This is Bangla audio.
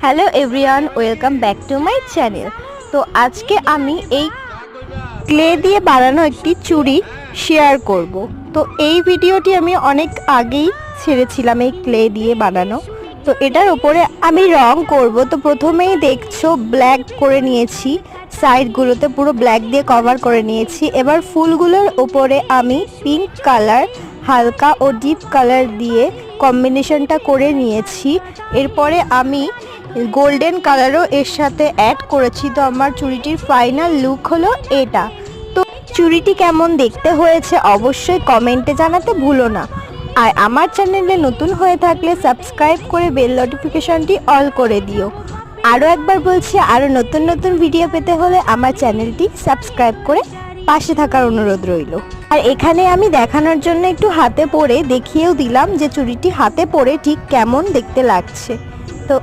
Hello everyone, welcome back to my channel. তো আজকে আমি এই ক্লে দিয়ে বানানো একটি চুড়ি শেয়ার করব। তো এই ভিডিওটি আমি অনেক আগেই ছেড়েছিলাম এই ক্লে দিয়ে বানানো। তো এটার উপরে আমি রং করব। তো প্রথমেই দেখছো ব্ল্যাক করে নিয়েছি, সাইডগুলোতে পুরো ব্ল্যাক দিয়ে কভার করে নিয়েছি। এবার ফুলগুলোর উপরে আমি পিঙ্ক কালার হালকা ও ডিপ কালার দিয়ে কম্বিনেশনটা করে নিয়েছি। এরপরে আমি গোল্ডেন কালারও এর সাথে অ্যাড করেছি। তো আমার চুড়িটির ফাইনাল লুক হলো এটা। তো চুড়িটি কেমন দেখতে হয়েছে অবশ্যই কমেন্টে জানাতে ভুলো না। আর আমার চ্যানেলে নতুন হয়ে থাকলে সাবস্ক্রাইব করে বেল নোটিফিকেশনটি অল করে দিও। আরও একবার বলছি, আরও নতুন নতুন ভিডিও পেতে হলে আমার চ্যানেলটি সাবস্ক্রাইব করে পাশে থাকার অনুরোধ রইল। আর এখানে আমি দেখানোর জন্য একটু হাতে পরে দেখিয়েও দিলাম যে চুড়িটি হাতে পরে ঠিক কেমন দেখতে লাগছে। তো